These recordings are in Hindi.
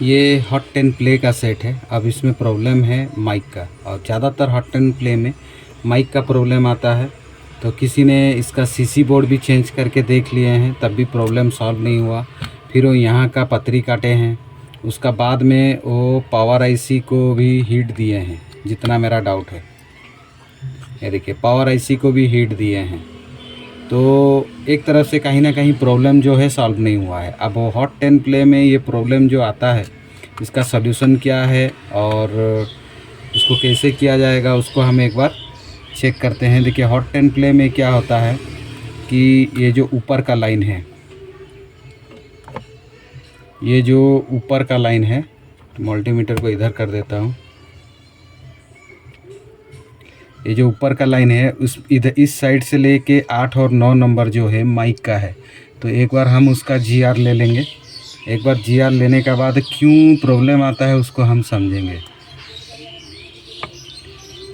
ये हॉट 10 प्ले का सेट है। अब इसमें प्रॉब्लम है माइक का, और ज़्यादातर हॉट 10 प्ले में माइक का प्रॉब्लम आता है। तो किसी ने इसका सीसी बोर्ड भी चेंज करके देख लिए हैं, तब भी प्रॉब्लम सॉल्व नहीं हुआ। फिर वो यहाँ का पतरी काटे हैं, उसका बाद में वो पावर आईसी को भी हीट दिए हैं, जितना मेरा डाउट है। ये देखिए, पावर आईसी को भी हीट दिए हैं। तो एक तरफ से कहीं ना कहीं प्रॉब्लम जो है सॉल्व नहीं हुआ है। अब वो हॉट 10 प्ले में ये प्रॉब्लम जो आता है, इसका सॉल्यूशन क्या है और उसको कैसे किया जाएगा, उसको हम एक बार चेक करते हैं। देखिए, हॉट 10 प्ले में क्या होता है कि ये जो ऊपर का लाइन है, ये जो ऊपर का लाइन है, मल्टीमीटर को इधर कर देता हूँ। ये जो ऊपर का लाइन है, उस इधर इस साइड से लेके 8 और 9 नंबर जो है माइक का है। तो एक बार हम उसका जीआर ले लेंगे। एक बार जीआर लेने के बाद क्यों प्रॉब्लम आता है उसको हम समझेंगे।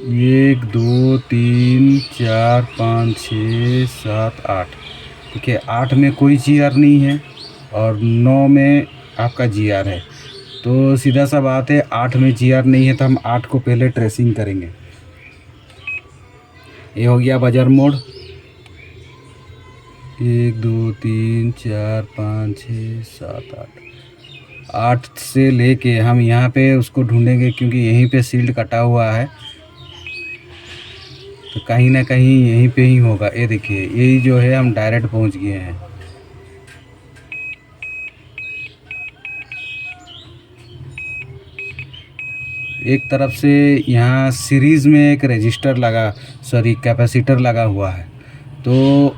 1 2 3 4 5 6 7 8। देखिए, 8 में कोई जीआर नहीं है और 9 में आपका जीआर है। तो सीधा सा बात है, 8 में जीआर नहीं है तो हम 8 को पहले ट्रेसिंग करेंगे। ये हो गया बजर मोड। 1 2 3 4 5 6 7 8। 8 से लेके हम यहाँ पे उसको ढूंढेंगे, क्योंकि यहीं पे सील्ड कटा हुआ है, तो कहीं ना कहीं यहीं पे ही होगा। ये देखिए, यही जो है हम डायरेक्ट पहुँच गए हैं। एक तरफ से यहाँ सीरीज़ में एक रजिस्टर लगा, सॉरी कैपेसिटर लगा हुआ है। तो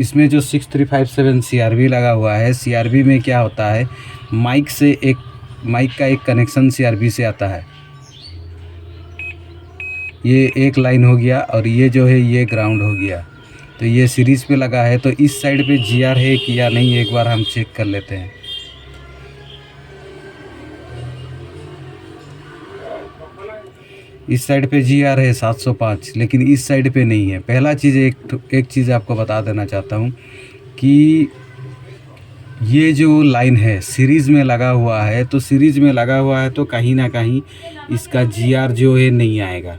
इसमें जो 6357 सीआरबी लगा हुआ है, सीआरबी में क्या होता है, माइक का एक कनेक्शन सीआरबी से आता है। ये एक लाइन हो गया और ये जो है ये ग्राउंड हो गया। तो ये सीरीज़ पे लगा है, तो इस साइड पे जीआर है कि या नहीं, एक बार हम चेक कर लेते हैं। इस साइड पे जीआर है 705, लेकिन इस साइड पे नहीं है। पहला चीज़, एक चीज़ आपको बता देना चाहता हूँ कि ये जो लाइन है सीरीज़ में लगा हुआ है, तो सीरीज़ में लगा हुआ है तो कहीं ना कहीं इसका जीआर जो है नहीं आएगा।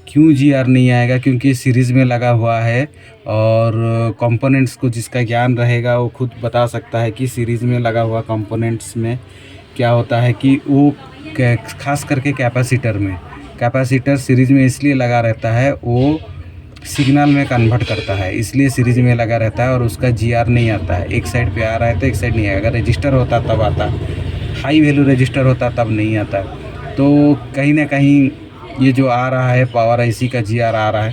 क्यों जीआर नहीं आएगा? क्योंकि सीरीज़ में लगा हुआ है, और कंपोनेंट्स को जिसका ज्ञान रहेगा वो खुद बता सकता है कि सीरीज़ में लगा हुआ कंपोनेंट्स में क्या होता है कि वो खास करके कैपेसिटर सीरीज़ में इसलिए लगा रहता है, वो सिग्नल में कन्वर्ट करता है, इसलिए सीरीज़ में लगा रहता है और उसका जीआर नहीं आता है। एक साइड पे आ रहा है तो एक साइड नहीं आएगा। अगर रजिस्टर होता तब आता, हाई वैल्यू रजिस्टर होता तब नहीं आता। तो कहीं ना कहीं ये जो आ रहा है पावर आईसी का जीआर आ रहा है।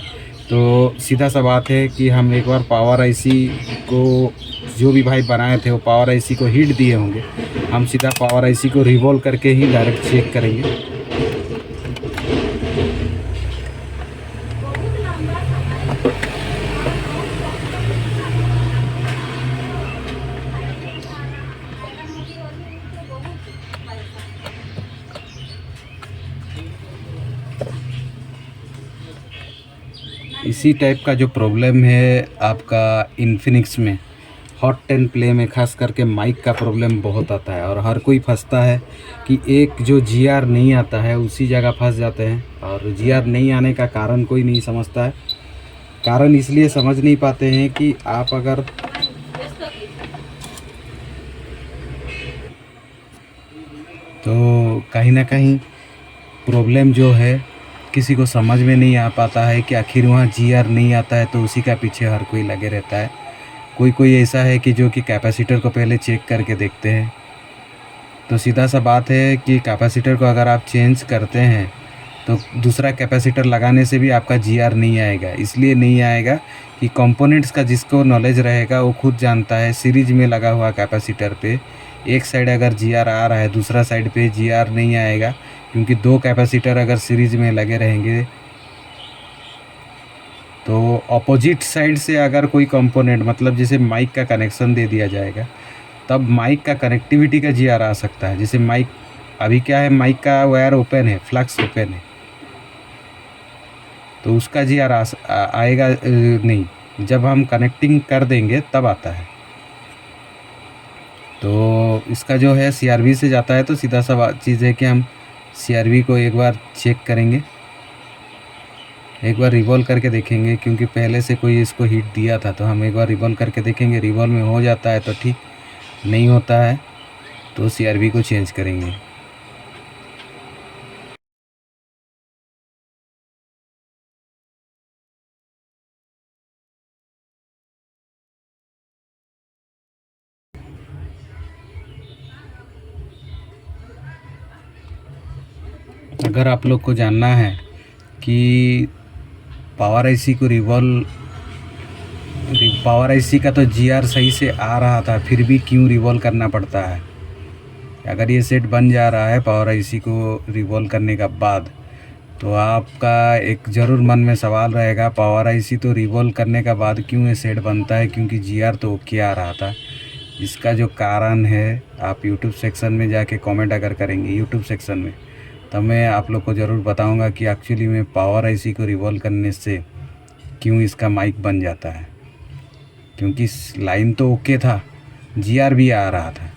तो सीधा सा बात है कि हम एक बार पावर आईसी को, जो भी भाई बनाए थे वो पावर आईसी को हीट दिए होंगे, हम सीधा पावर आईसी को रिवॉल्व करके ही डायरेक्ट चेक करेंगे। इसी टाइप का जो प्रॉब्लम है आपका इन्फिनिक्स में, हॉट 10 प्ले में खास करके माइक का प्रॉब्लम बहुत आता है, और हर कोई फंसता है कि एक जो जीआर नहीं आता है उसी जगह फंस जाते हैं। और जीआर नहीं आने का कारण कोई नहीं समझता है। कारण इसलिए समझ नहीं पाते हैं कि आप अगर तो कहीं ना कहीं प्रॉब्लम जो है किसी को समझ में नहीं आ पाता है कि आखिर वहाँ जीआर नहीं आता है, तो उसी का पीछे हर कोई लगे रहता है। कोई ऐसा है कि जो कि कैपेसिटर को पहले चेक करके देखते हैं। तो सीधा सा बात है कि कैपेसिटर को अगर आप चेंज करते हैं तो दूसरा कैपेसिटर लगाने से भी आपका जीआर नहीं आएगा। इसलिए नहीं आएगा कि कंपोनेंट्स का जिसको नॉलेज रहेगा वो खुद जानता है। सीरीज में लगा हुआ कैपेसिटर पे एक साइड अगर जीआर आ रहा है, दूसरा साइड पे जीआर नहीं आएगा, क्योंकि दो कैपेसिटर अगर सीरीज में लगे रहेंगे तो अपोजिट साइड से अगर कोई कंपोनेंट, मतलब जैसे माइक का कनेक्शन दे दिया जाएगा, तब माइक का कनेक्टिविटी का जीआर आ सकता है। जैसे माइक अभी क्या है, माइक का वायर ओपन है, फ्लक्स ओपन है, तो उसका जीआर आएगा नहीं, जब हम कनेक्टिंग कर देंगे तब आता है। तो इसका जो है सीआरवी से जाता है, तो सीधा सा चीज़ है कि हम सीआरवी को एक बार चेक करेंगे, एक बार रिवॉल्व करके देखेंगे, क्योंकि पहले से कोई इसको हीट दिया था, तो हम एक बार रिवॉल्व करके देखेंगे। रिवॉल्व में हो जाता है तो ठीक, नहीं होता है तो सीआरवी को चेंज करेंगे। अगर आप लोग को जानना है कि पावर आईसी को पावर आईसी का तो जीआर सही से आ रहा था, फिर भी क्यों रिवॉल्व करना पड़ता है। अगर ये सेट बन जा रहा है पावर आईसी को रिवॉल्व करने का बाद, तो आपका एक ज़रूर मन में सवाल रहेगा, पावर आईसी तो रिवॉल्व करने का बाद क्यों ये सेट बनता है, क्योंकि जीआर तो ओके आ रहा था। इसका जो कारण है, आप यूट्यूब सेक्शन में जाके कमेंट अगर करेंगे यूट्यूब सेक्शन में, तब मैं आप लोग को ज़रूर बताऊंगा कि एक्चुअली में पावर आईसी को रिवॉल्व करने से क्यों इसका माइक बन जाता है। क्योंकि लाइन तो ओके था, जीआर भी आ रहा था।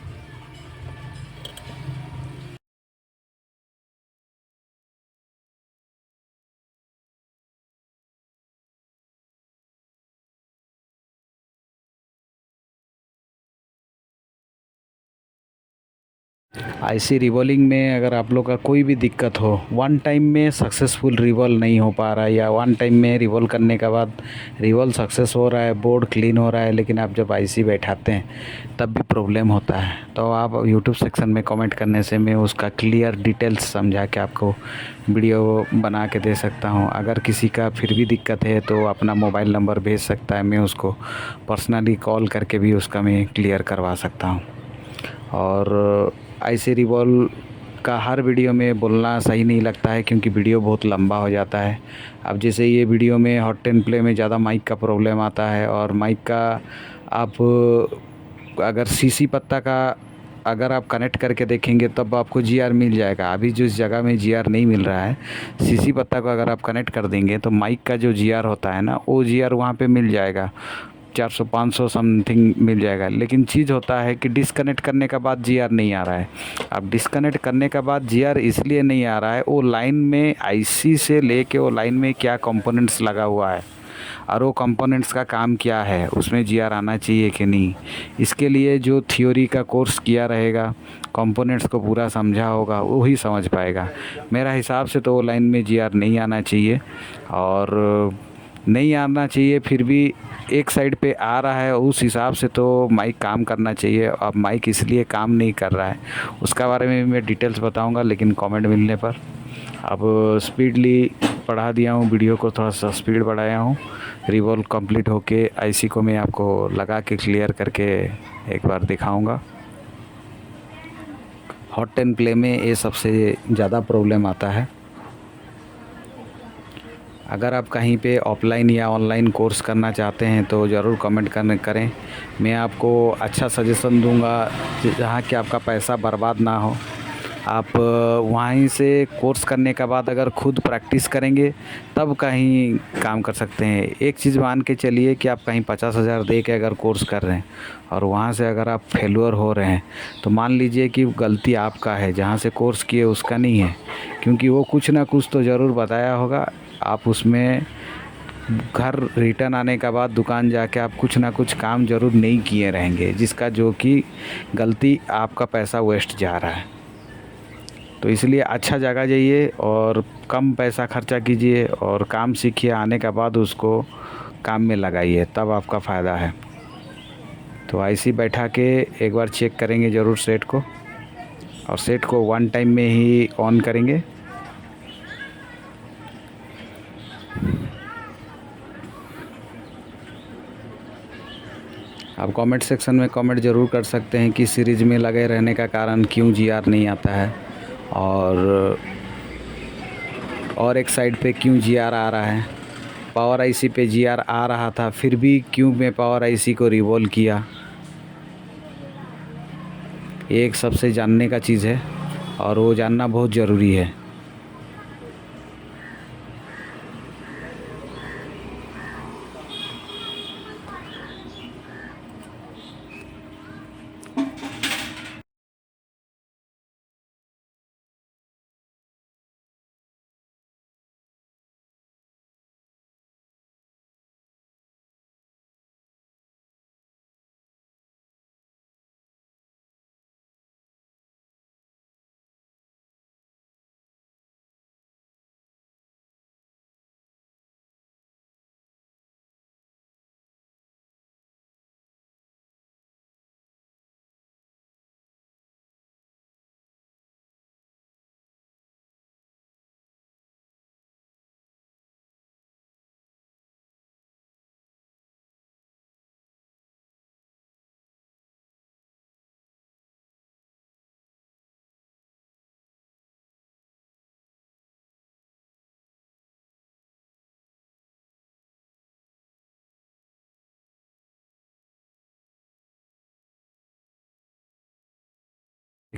आईसी रिवॉल्विंग में अगर आप लोग का कोई भी दिक्कत हो, वन टाइम में सक्सेसफुल रिवॉल्व नहीं हो पा रहा है, या वन टाइम में रिवॉल्व करने के बाद रिवॉल्व सक्सेस हो रहा है, बोर्ड क्लीन हो रहा है, लेकिन आप जब आईसी बैठाते हैं तब भी प्रॉब्लम होता है, तो आप यूट्यूब सेक्शन में कमेंट करने से मैं उसका क्लियर डिटेल्स समझा के आपको वीडियो बना के दे सकता हूँ। अगर किसी का फिर भी दिक्कत है तो अपना मोबाइल नंबर भेज सकता है, मैं उसको पर्सनली कॉल करके भी उसका मैं क्लियर करवा सकता हूँ। और आईसी रिवॉल्व का हर वीडियो में बोलना सही नहीं लगता है, क्योंकि वीडियो बहुत लंबा हो जाता है। अब जैसे ये वीडियो में हॉट एंड प्ले में ज़्यादा माइक का प्रॉब्लम आता है, और माइक का आप अगर सीसी पत्ता का अगर आप कनेक्ट करके देखेंगे तब आपको जीआर मिल जाएगा। अभी जिस जगह में जीआर नहीं मिल रहा है, सीसी पत्ता को अगर आप कनेक्ट कर देंगे तो माइक का जो जीआर होता है ना, वो जीआर वहाँ पे मिल जाएगा, 400-500 समथिंग मिल जाएगा। लेकिन चीज़ होता है कि डिस्कनेक्ट करने के बाद जीआर नहीं आ रहा है। अब डिस्कनेक्ट करने के बाद जीआर इसलिए नहीं आ रहा है, वो लाइन में आईसी से लेके वो लाइन में क्या कंपोनेंट्स लगा हुआ है, और वो कंपोनेंट्स का काम क्या है, उसमें जीआर आना चाहिए कि नहीं। इसके लिए जो थ्योरी का कोर्स किया रहेगा, कंपोनेंट्स को पूरा समझा होगा, वो ही समझ पाएगा। मेरा हिसाब से तो वो लाइन में जीआर नहीं आना चाहिए, और नहीं आना चाहिए, फिर भी एक साइड पे आ रहा है, उस हिसाब से तो माइक काम करना चाहिए। अब माइक इसलिए काम नहीं कर रहा है, उसका बारे में मैं डिटेल्स बताऊंगा, लेकिन कमेंट मिलने पर। अब स्पीडली बढ़ा दिया हूँ वीडियो को, थोड़ा सा स्पीड बढ़ाया हूँ। रिवॉल्व कंप्लीट होके आईसी को मैं आपको लगा के क्लियर करके एक बार दिखाऊंगा। हॉट एंड प्ले में ये सबसे ज़्यादा प्रॉब्लम आता है। अगर आप कहीं पे ऑफलाइन या ऑनलाइन कोर्स करना चाहते हैं तो ज़रूर कमेंट करें, मैं आपको अच्छा सजेशन दूंगा, जहाँ कि आपका पैसा बर्बाद ना हो। आप वहीं से कोर्स करने के बाद अगर खुद प्रैक्टिस करेंगे तब कहीं काम कर सकते हैं। एक चीज़ मान के चलिए कि आप कहीं 50,000 दे के अगर कोर्स कर रहे हैं, और वहाँ से अगर आप फेलुअर हो रहे हैं, तो मान लीजिए कि गलती आपका है, जहाँ से कोर्स किए उसका नहीं है, क्योंकि वो कुछ ना कुछ तो ज़रूर बताया होगा। आप उसमें घर रिटर्न आने के बाद दुकान जाके आप कुछ ना कुछ काम ज़रूर नहीं किए रहेंगे, जिसका जो कि गलती आपका पैसा वेस्ट जा रहा है। तो इसलिए अच्छा जगह जाइए और कम पैसा खर्चा कीजिए, और काम सीखिए, आने के बाद उसको काम में लगाइए, तब आपका फ़ायदा है। तो आईसी बैठा के एक बार चेक करेंगे ज़रूर सेट को, और सेट को वन टाइम में ही ऑन करेंगे। आप कमेंट सेक्शन में कमेंट ज़रूर कर सकते हैं कि सीरीज़ में लगे रहने का कारण क्यों जीआर नहीं आता है, और एक साइड पे क्यों जीआर आ रहा है। पावर आईसी पे जीआर आ रहा था, फिर भी क्यों मैं पावर आईसी को रिवॉल्व किया। ये एक सबसे जानने का चीज़ है, और वो जानना बहुत ज़रूरी है।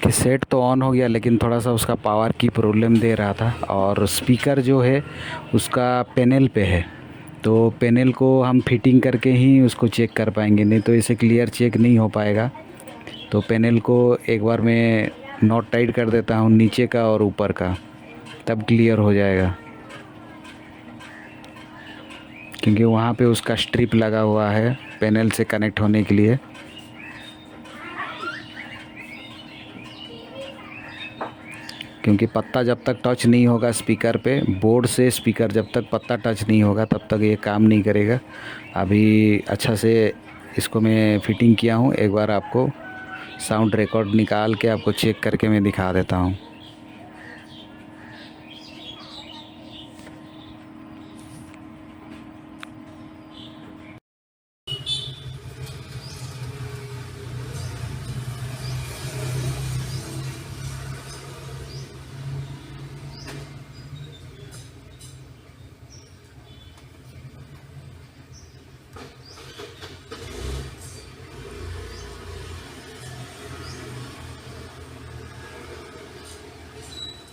देखिए सेट तो ऑन हो गया, लेकिन थोड़ा सा उसका पावर की प्रॉब्लम दे रहा था। और स्पीकर जो है उसका पैनल पे है, तो पैनल को हम फिटिंग करके ही उसको चेक कर पाएंगे, नहीं तो इसे क्लियर चेक नहीं हो पाएगा। तो पैनल को एक बार मैं नॉट टाइट कर देता हूँ, नीचे का और ऊपर का, तब क्लियर हो जाएगा। क्योंकि वहाँ पे उसका स्ट्रिप लगा हुआ है पैनल से कनेक्ट होने के लिए। क्योंकि पत्ता जब तक टच नहीं होगा स्पीकर पे, बोर्ड से स्पीकर जब तक पत्ता टच नहीं होगा तब तक ये काम नहीं करेगा। अभी अच्छा से इसको मैं फिटिंग किया हूँ, एक बार आपको साउंड रिकॉर्ड निकाल के आपको चेक करके मैं दिखा देता हूँ।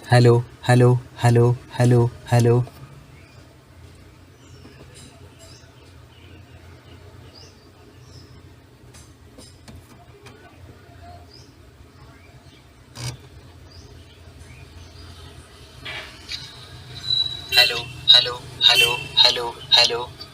Hello hello hello hello hello. Hello hello hello hello hello.